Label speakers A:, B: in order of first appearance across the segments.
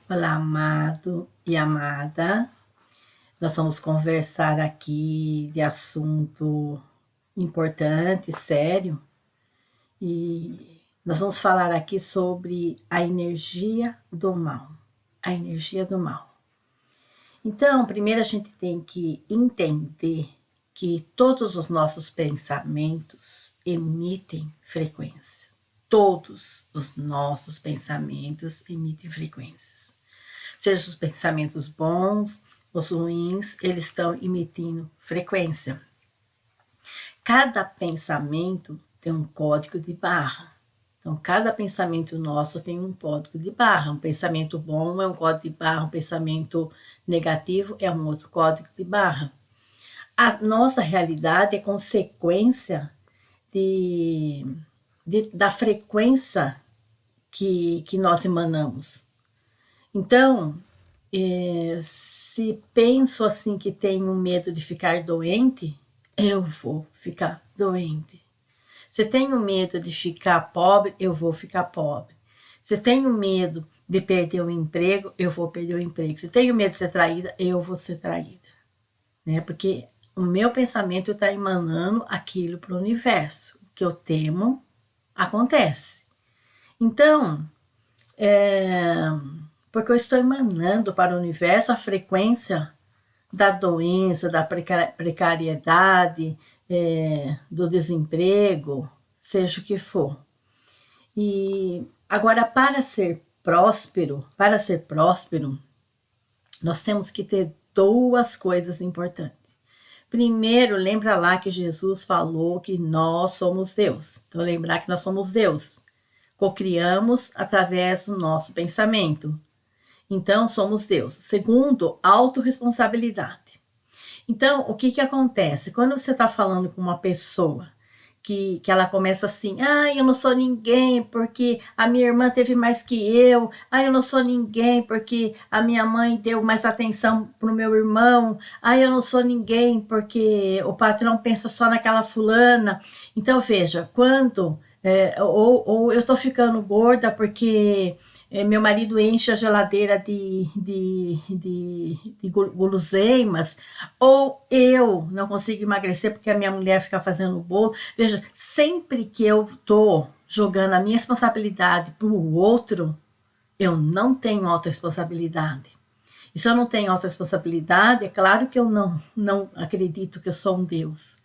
A: Olá, amado e amada. Nós vamos conversar aqui de assunto importante, sério, e nós vamos falar aqui sobre a energia do mal. A energia do mal. Então, primeiro a gente tem que entender que todos os nossos pensamentos emitem frequência. Todos os nossos pensamentos emitem frequências. Seja os pensamentos bons, os ruins, eles estão emitindo frequência. Cada pensamento tem um código de barra. Então, cada pensamento nosso tem um código de barra. Um pensamento bom é um código de barra, um pensamento negativo é um outro código de barra. A nossa realidade é consequência da frequência que nós emanamos. Então, se penso assim que tenho medo de ficar doente, eu vou ficar doente. Se tenho medo de ficar pobre, eu vou ficar pobre. Se tenho medo de perder o emprego, eu vou perder o emprego. Se tenho medo de ser traída, eu vou ser traída. Né? Porque o meu pensamento está emanando aquilo para o universo. O que eu temo, acontece. Então, porque eu estou emanando para o universo a frequência da doença, da precariedade, do desemprego, seja o que for. E agora, para ser próspero, nós temos que ter duas coisas importantes. Primeiro, lembra lá que Jesus falou que nós somos Deus. Então, lembrar que nós somos Deus. Cocriamos através do nosso pensamento. Então, somos Deus. Segundo, autorresponsabilidade. Então, o que acontece? Quando você está falando com uma pessoa que ela começa assim, eu não sou ninguém porque a minha irmã teve mais que eu não sou ninguém porque a minha mãe deu mais atenção para o meu irmão, eu não sou ninguém porque o patrão pensa só naquela fulana. Então, veja, quando... ou eu tô ficando gorda porque meu marido enche a geladeira de guloseimas, ou eu não consigo emagrecer porque a minha mulher fica fazendo bolo. Veja, sempre que eu tô jogando a minha responsabilidade para o outro, eu não tenho autorresponsabilidade. E se eu não tenho autorresponsabilidade, é claro que eu não acredito que eu sou um Deus.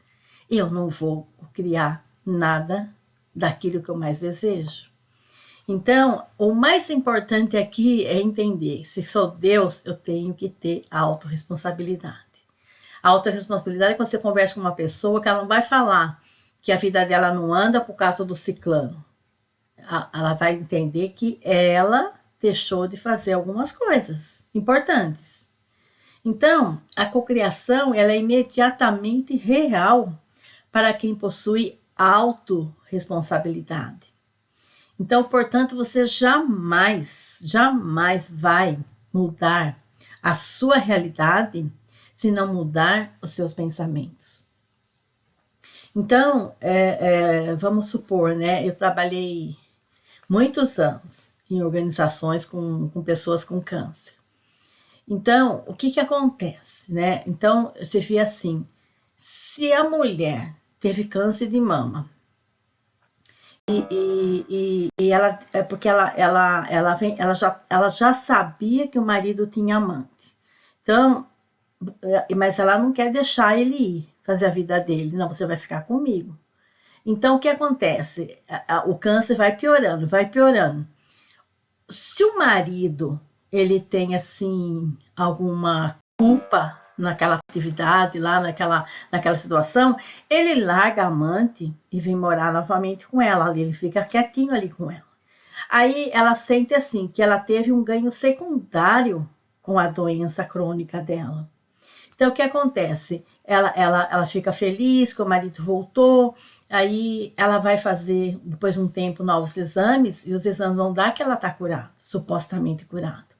A: Eu não vou criar nada daquilo que eu mais desejo. Então, o mais importante aqui é entender, se sou Deus, eu tenho que ter autorresponsabilidade. A autorresponsabilidade é quando você conversa com uma pessoa que ela não vai falar que a vida dela não anda por causa do ciclano. Ela vai entender que ela deixou de fazer algumas coisas importantes. Então, a cocriação ela é imediatamente real para quem possui autorresponsabilidade. Então, portanto, você jamais vai mudar a sua realidade se não mudar os seus pensamentos. Então, vamos supor, né? Eu trabalhei muitos anos em organizações com pessoas com câncer. Então, o que acontece, né? Então, você vê assim, se a mulher teve câncer de mama, e ela, porque ela já sabia que o marido tinha amante. Então, mas ela não quer deixar ele ir, fazer a vida dele. Não, você vai ficar comigo. Então, o que acontece? O câncer vai piorando, vai piorando. Se o marido, ele tem, assim, alguma culpa naquela atividade, lá naquela situação, ele larga a amante e vem morar novamente com ela, ele fica quietinho ali com ela. Aí ela sente assim, que ela teve um ganho secundário com a doença crônica dela. Então, o que acontece? Ela fica feliz que o marido voltou, aí ela vai fazer, depois de um tempo, novos exames, e os exames vão dar que ela está curada, supostamente curada.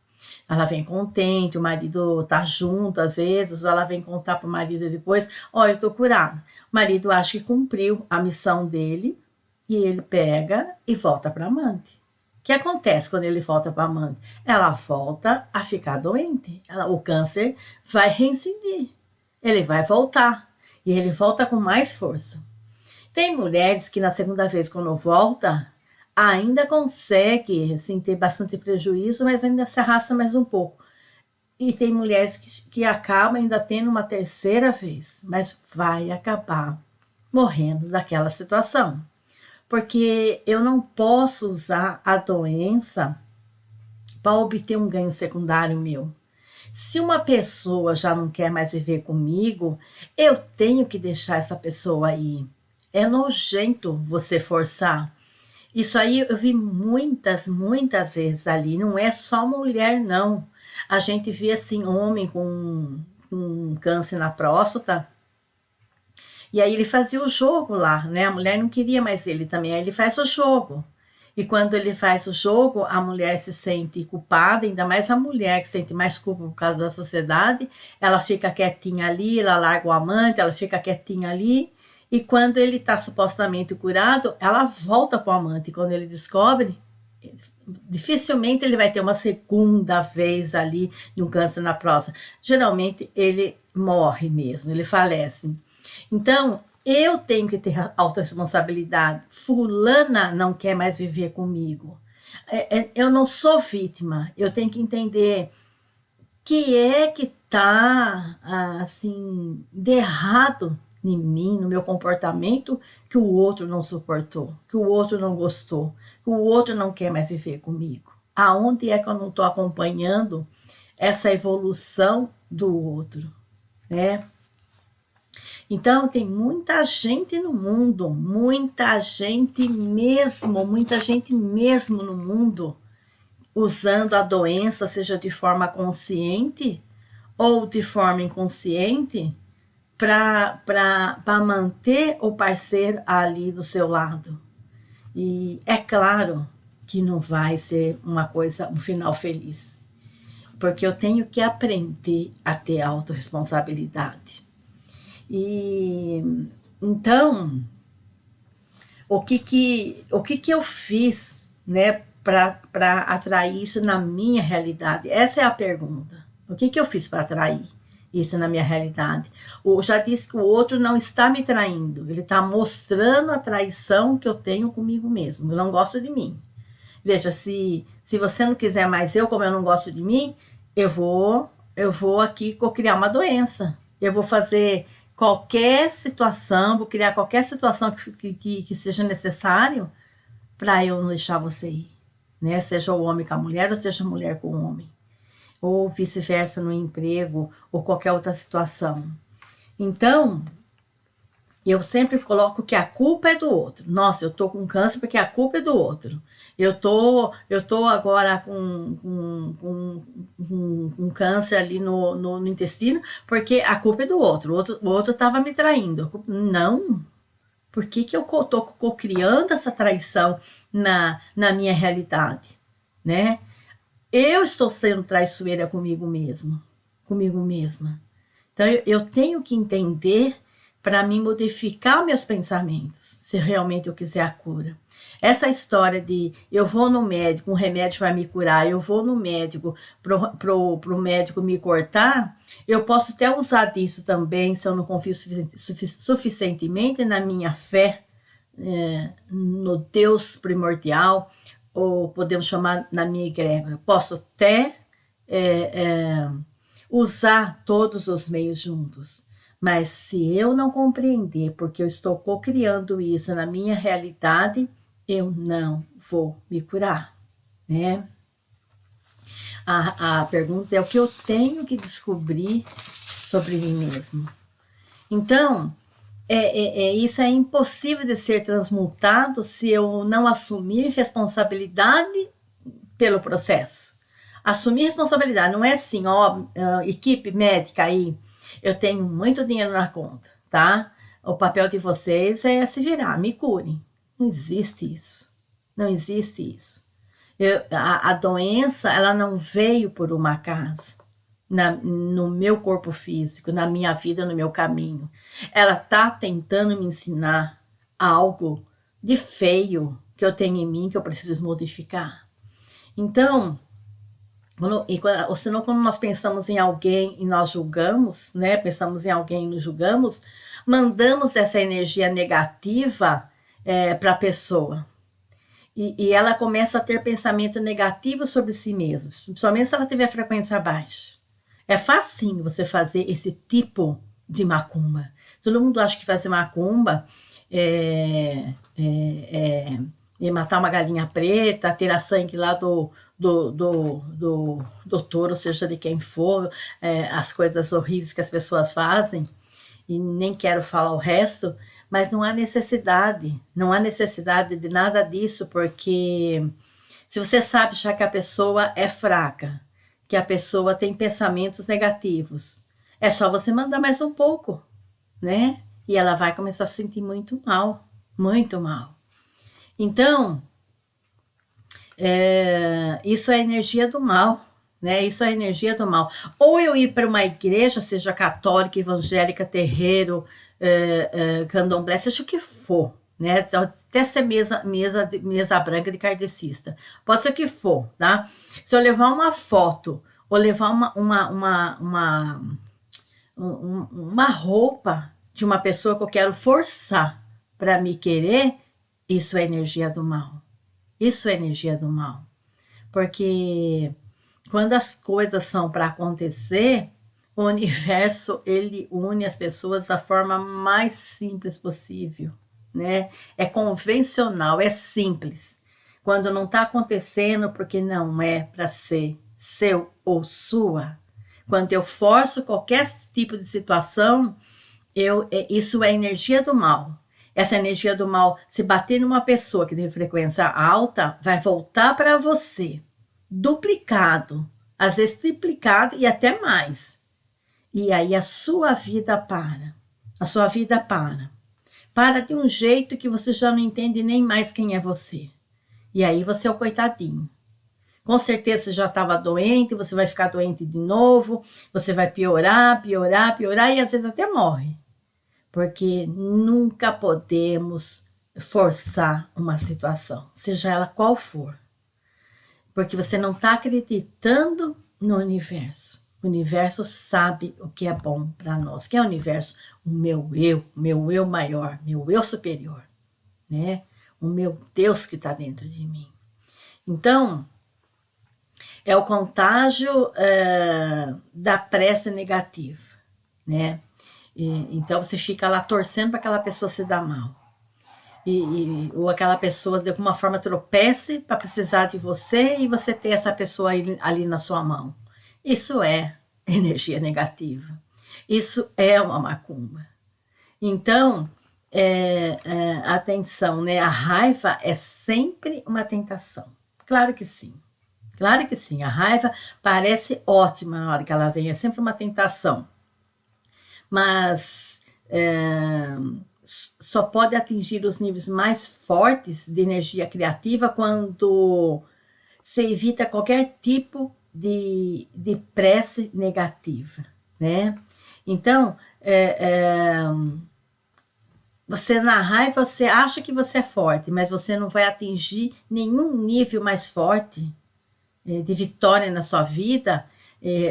A: Ela vem contente, o marido tá junto às vezes, ou ela vem contar pro marido depois, eu tô curada. O marido acha que cumpriu a missão dele, e ele pega e volta para amante. O que acontece quando ele volta para a amante? Ela volta a ficar doente. O câncer vai reincidir. Ele vai voltar. E ele volta com mais força. Tem mulheres que na segunda vez, quando volta, ainda consegue assim, ter bastante prejuízo, mas ainda se arrasta mais um pouco. E tem mulheres que acabam ainda tendo uma terceira vez, mas vai acabar morrendo daquela situação. Porque eu não posso usar a doença para obter um ganho secundário meu. Se uma pessoa já não quer mais viver comigo, eu tenho que deixar essa pessoa aí. É nojento você forçar. Isso aí eu vi muitas vezes ali. Não é só mulher, não. A gente vê assim, homem com câncer na próstata. E aí ele fazia o jogo lá, né? A mulher não queria mais ele também. Aí ele faz o jogo. E quando ele faz o jogo, a mulher se sente culpada, ainda mais a mulher que sente mais culpa por causa da sociedade. Ela fica quietinha ali, ela larga o amante, ela fica quietinha ali. E quando ele está supostamente curado, ela volta para o amante. E quando ele descobre, dificilmente ele vai ter uma segunda vez ali de um câncer na próstata. Geralmente ele morre mesmo, ele falece. Então, eu tenho que ter autorresponsabilidade. Fulana não quer mais viver comigo. Eu não sou vítima. Eu tenho que entender que é que está assim, de errado em mim, no meu comportamento, que o outro não suportou, que o outro não gostou, que o outro não quer mais viver comigo. Aonde é que eu não estou acompanhando essa evolução do outro, né? Então, tem muita gente no mundo, muita gente mesmo no mundo, usando a doença, seja de forma consciente ou de forma inconsciente, para manter o parceiro ali do seu lado. E é claro que não vai ser um final feliz, porque eu tenho que aprender a ter autorresponsabilidade. E então, o que eu fiz, né, para atrair isso na minha realidade? Essa é a pergunta. O que eu fiz para atrair isso na minha realidade? Eu já disse que o outro não está me traindo, ele está mostrando a traição que eu tenho comigo mesmo. Eu não gosto de mim. Veja, se você não quiser mais como eu não gosto de mim, eu vou aqui criar uma doença. Eu vou fazer qualquer situação, vou criar qualquer situação que seja necessário para eu não deixar você ir, né? Seja o homem com a mulher ou seja a mulher com o homem, ou vice-versa no emprego ou qualquer outra situação. Então, eu sempre coloco que a culpa é do outro. Nossa, eu tô com câncer porque a culpa é do outro. Eu tô agora com câncer ali no intestino porque a culpa é do outro. O outro estava me traindo. Não. Por que eu tô criando essa traição na minha realidade, né? Eu estou sendo traiçoeira comigo mesma. Então, eu tenho que entender para me modificar meus pensamentos, se realmente eu quiser a cura. Essa história de eu vou no médico, um remédio vai me curar, eu vou no médico pro médico me cortar, eu posso até usar disso também, se eu não confio suficientemente na minha fé, no Deus primordial, ou podemos chamar na minha egrégora. Posso até usar todos os meios juntos. Mas se eu não compreender porque eu estou co-criando isso na minha realidade, eu não vou me curar, né? A pergunta é o que eu tenho que descobrir sobre mim mesmo. Então, isso é impossível de ser transmutado se eu não assumir responsabilidade pelo processo. Assumir responsabilidade não é assim, equipe médica aí, eu tenho muito dinheiro na conta, tá? O papel de vocês é se virar, me curem. Não existe isso. Não existe isso. A doença, ela não veio por uma acaso no meu corpo físico, na minha vida, no meu caminho. Ela tá tentando me ensinar algo de feio que eu tenho em mim, que eu preciso modificar. Então, ou senão, quando nós pensamos em alguém e nós julgamos, né? Pensamos em alguém e nos julgamos, mandamos essa energia negativa para a pessoa. E ela começa a ter pensamento negativo sobre si mesma, principalmente se ela tiver frequência baixa. É facinho você fazer esse tipo de macumba. Todo mundo acha que fazer macumba é matar uma galinha preta, tirar sangue lá do touro, seja de quem for, as coisas horríveis que as pessoas fazem, e nem quero falar o resto, mas não há necessidade de nada disso, porque se você sabe já que a pessoa é fraca, que a pessoa tem pensamentos negativos, é só você mandar mais um pouco, né? E ela vai começar a se sentir muito mal, muito mal. Então, isso é energia do mal, né? Isso é energia do mal. Ou eu ir para uma igreja, seja católica, evangélica, terreiro, candomblé, seja o que for, né? Até ser mesa branca de kardecista. Pode ser o que for, tá? Se eu levar uma foto ou levar uma roupa de uma pessoa que eu quero forçar para me querer, isso é energia do mal. Isso é energia do mal. Porque quando as coisas são para acontecer, o universo, ele une as pessoas da forma mais simples possível, né? É convencional, é simples. Quando não está acontecendo, porque não é para ser seu ou sua. Quando eu forço qualquer tipo de situação, isso é energia do mal. Essa energia do mal, se bater numa pessoa que tem frequência alta, vai voltar para você, duplicado, às vezes triplicado e até mais. E aí a sua vida para. A sua vida para. Para de um jeito que você já não entende nem mais quem é você. E aí você é o coitadinho. Com certeza você já estava doente, você vai ficar doente de novo, você vai piorar, piorar, piorar e às vezes até morre. Porque nunca podemos forçar uma situação, seja ela qual for. Porque você não está acreditando no universo. O universo sabe o que é bom para nós. Que é o universo? O meu eu maior, meu eu superior, né? O meu Deus que está dentro de mim. Então, é o contágio da prece negativa, né? Então você fica lá torcendo para aquela pessoa se dar mal. Ou aquela pessoa de alguma forma tropece para precisar de você e você ter essa pessoa ali na sua mão. Isso é energia negativa. Isso é uma macumba. Então, atenção, né? A raiva é sempre uma tentação. Claro que sim. Claro que sim. A raiva parece ótima na hora que ela vem. É sempre uma tentação. Mas só pode atingir os níveis mais fortes de energia criativa quando se evita qualquer tipo de prece negativa, né? Então, você na raiva, você acha que você é forte, mas você não vai atingir nenhum nível mais forte de vitória na sua vida,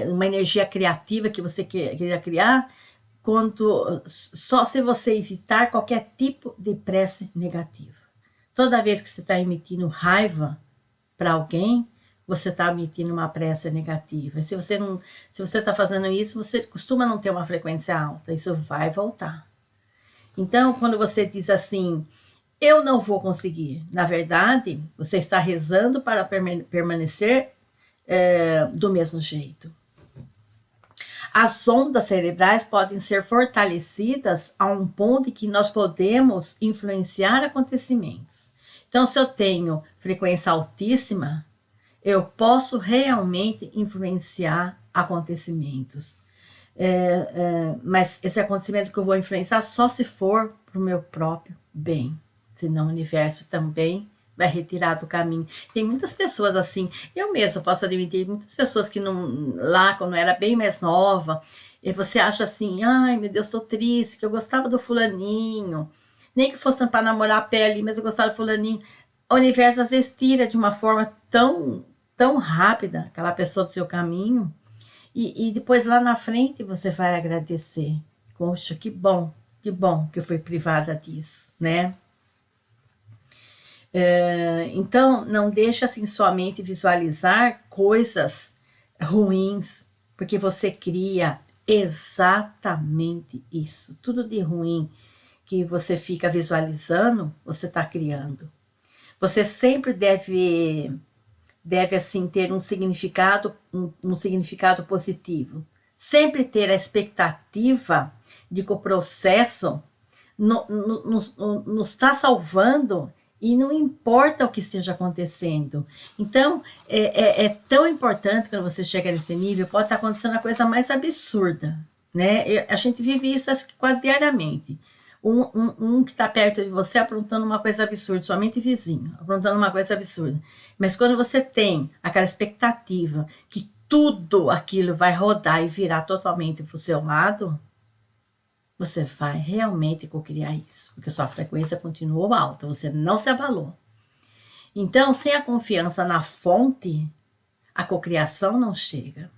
A: uma energia criativa que você queria criar, só se você evitar qualquer tipo de prece negativa. Toda vez que você está emitindo raiva para alguém, você está emitindo uma prece negativa. Se você está fazendo isso, você costuma não ter uma frequência alta. Isso vai voltar. Então, quando você diz assim, eu não vou conseguir, na verdade, você está rezando para permanecer do mesmo jeito. As ondas cerebrais podem ser fortalecidas a um ponto em que nós podemos influenciar acontecimentos. Então, se eu tenho frequência altíssima, eu posso realmente influenciar acontecimentos. Mas esse acontecimento que eu vou influenciar só se for para o meu próprio bem. Senão o universo também vai retirar do caminho. Tem muitas pessoas assim, eu mesma posso admitir, muitas pessoas que não, lá quando eu era bem mais nova, e você acha assim, ai meu Deus, estou triste, que eu gostava do fulaninho, nem que fosse para namorar a pele, mas eu gostava do fulaninho. O universo às vezes tira de uma forma tão tão rápida, aquela pessoa do seu caminho, e depois lá na frente você vai agradecer. Poxa, que bom que eu fui privada disso, né? Então, não deixa assim sua mente visualizar coisas ruins, porque você cria exatamente isso. Tudo de ruim que você fica visualizando, você está criando. Você sempre deve assim ter um significado, um significado positivo. Sempre ter a expectativa de que o processo nos está salvando e não importa o que esteja acontecendo. Então, é tão importante quando você chega nesse nível, pode estar acontecendo a coisa mais absurda, né? A gente vive isso quase diariamente. Um que está perto de você aprontando uma coisa absurda, somente vizinho, aprontando uma coisa absurda. Mas quando você tem aquela expectativa que tudo aquilo vai rodar e virar totalmente para o seu lado, você vai realmente cocriar isso, porque sua frequência continuou alta, você não se abalou. Então, sem a confiança na fonte, a cocriação não chega.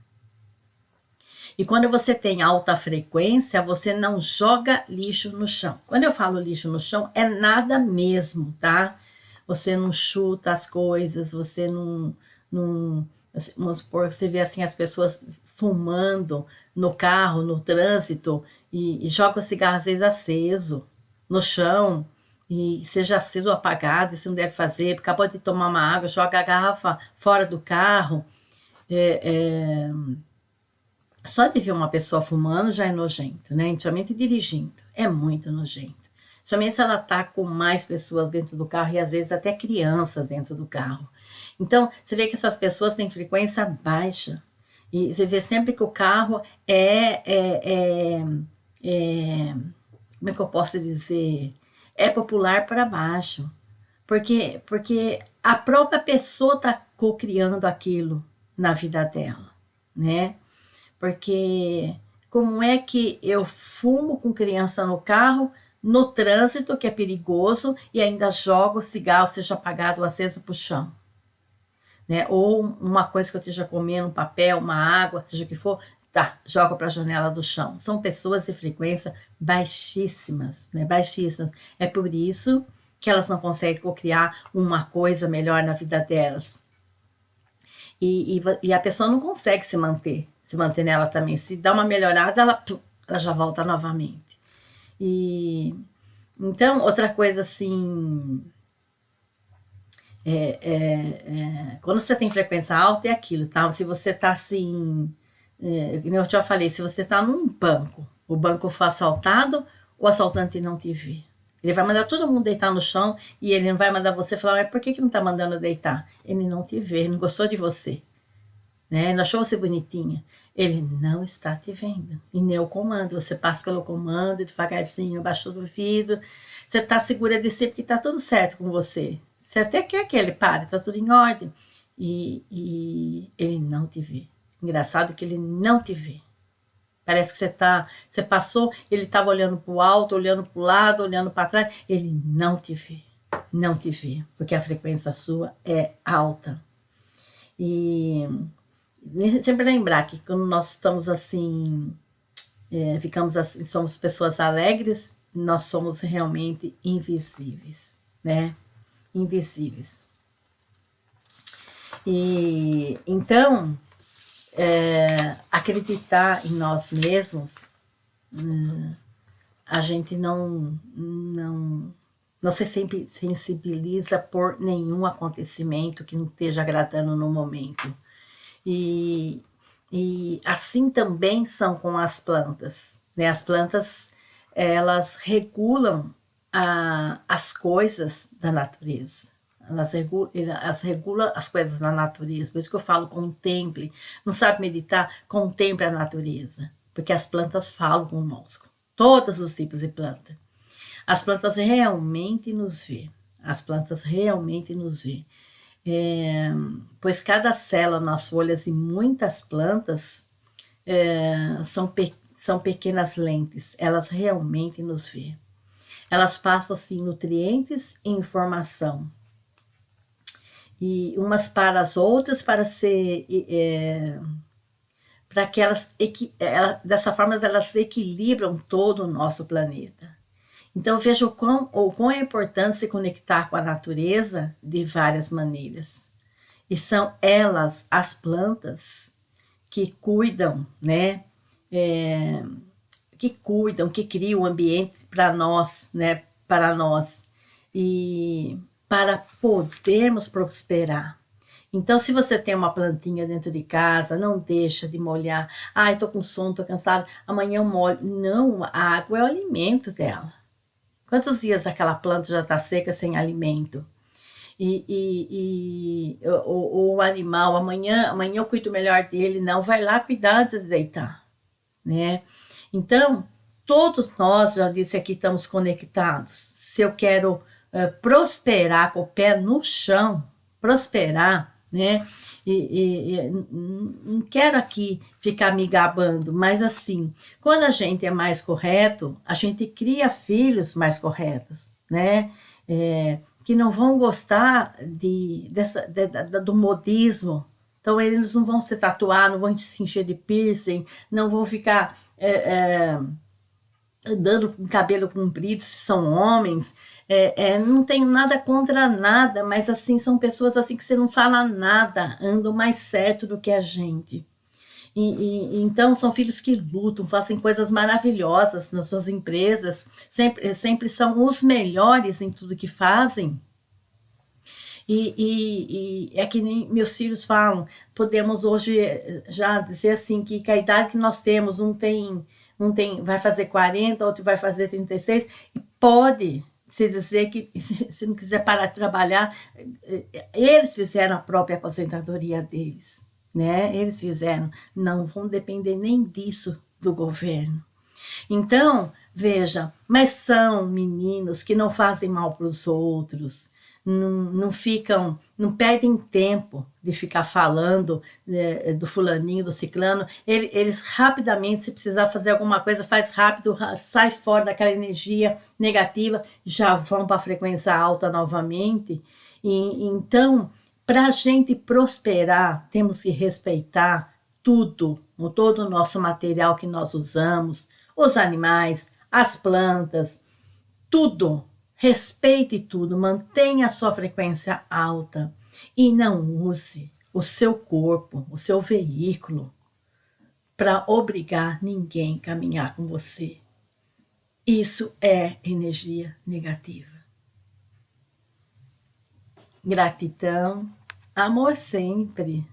A: E quando você tem alta frequência, você não joga lixo no chão. Quando eu falo lixo no chão, é nada mesmo, tá? Você não chuta as coisas, você não vamos supor que você vê assim as pessoas fumando no carro, no trânsito, e joga o cigarro às vezes aceso no chão, e seja aceso ou apagado, isso não deve fazer, acabou de tomar uma água, joga a garrafa fora do carro. Só de ver uma pessoa fumando já é nojento, né? Principalmente dirigindo, é muito nojento. Somente se ela está com mais pessoas dentro do carro e às vezes até crianças dentro do carro. Então, você vê que essas pessoas têm frequência baixa. E você vê sempre que o carro como é que eu posso dizer? É popular para baixo. Porque a própria pessoa está co-criando aquilo na vida dela, né? Porque como é que eu fumo com criança no carro, no trânsito, que é perigoso, e ainda jogo o cigarro, seja apagado ou aceso, para o chão? Né? Ou uma coisa que eu esteja comendo, um papel, uma água, seja o que for, tá, jogo para a janela do chão. São pessoas de frequência baixíssimas, né? Baixíssimas. É por isso que elas não conseguem criar uma coisa melhor na vida delas. E a pessoa não consegue se manter nela também. Se dá uma melhorada, ela já volta novamente. Então, outra coisa assim, quando você tem frequência alta, é aquilo, tá? Se você tá assim, eu já falei, se você tá num banco, o banco foi assaltado, o assaltante não te vê. Ele vai mandar todo mundo deitar no chão e ele não vai mandar você falar, mas por que não tá mandando deitar? Ele não te vê, ele não gostou de você. Né? Não achou você bonitinha. Ele não está te vendo. E nem o comando. Você passa pelo comando, devagarzinho, abaixo do vidro. Você está segura de si porque está tudo certo com você. Você até quer que ele pare, está tudo em ordem. E ele não te vê. Engraçado que ele não te vê. Parece que você passou, ele estava olhando para o alto, olhando para o lado, olhando para trás. Ele não te vê. Não te vê. Porque a frequência sua é alta. E sempre lembrar que quando nós estamos assim, ficamos assim, somos pessoas alegres, nós somos realmente invisíveis, né? Invisíveis. E então, acreditar em nós mesmos, a gente não se sensibiliza por nenhum acontecimento que não esteja agradando no momento. E assim também são com as plantas, né? As plantas, elas regulam as coisas da natureza. Elas regulam as coisas da natureza. Por isso que eu falo, contemple. Não sabe meditar? Contemple a natureza. Porque as plantas falam conosco. Todos os tipos de planta. As plantas realmente nos vê. As plantas realmente nos vê. Pois cada célula nas folhas e muitas plantas são pequenas lentes, elas realmente nos vê. Elas passam assim nutrientes e informação. e umas para as outras, para que dessa forma elas equilibram todo o nosso planeta. Então veja o quão é importante se conectar com a natureza de várias maneiras. E são elas, as plantas, que cuidam, né? Que criam o ambiente para nós, né? Para nós. E para podermos prosperar. Então, se você tem uma plantinha dentro de casa, não deixa de molhar. Ai, tô com sono, tô cansado, amanhã eu molho. Não, a água é o alimento dela. Quantos dias aquela planta já está seca sem alimento? O animal, amanhã eu cuido melhor dele, não, vai lá cuidar antes de deitar, né? Então, todos nós, já disse aqui, estamos conectados. Se eu quero prosperar com o pé no chão, prosperar, né? Não quero aqui ficar me gabando, mas assim, quando a gente é mais correto, a gente cria filhos mais corretos, né? Que não vão gostar do modismo. Então, eles não vão se tatuar, não vão se encher de piercing, não vão ficar andando com cabelo comprido, se são homens. Não tenho nada contra nada, mas assim, são pessoas assim que você não fala nada, andam mais certo do que a gente. Então, são filhos que lutam, fazem coisas maravilhosas nas suas empresas, sempre são os melhores em tudo que fazem. É que nem meus filhos falam, podemos hoje já dizer assim, que a idade que nós temos, um vai fazer 40, outro vai fazer 36, e pode se dizer que, se não quiser parar de trabalhar, eles fizeram a própria aposentadoria deles, né? Eles fizeram, não vão depender nem disso do governo. Então, veja, mas são meninos que não fazem mal para os outros, não perdem tempo de ficar falando do fulaninho, do ciclano. Eles rapidamente, se precisar fazer alguma coisa, faz rápido, sai fora daquela energia negativa, já vão para a frequência alta novamente. Então, para a gente prosperar, temos que respeitar tudo, todo o nosso material que nós usamos, os animais, as plantas, tudo. Respeite tudo, mantenha a sua frequência alta e não use o seu corpo, o seu veículo, para obrigar ninguém a caminhar com você. Isso é energia negativa. Gratidão, amor sempre.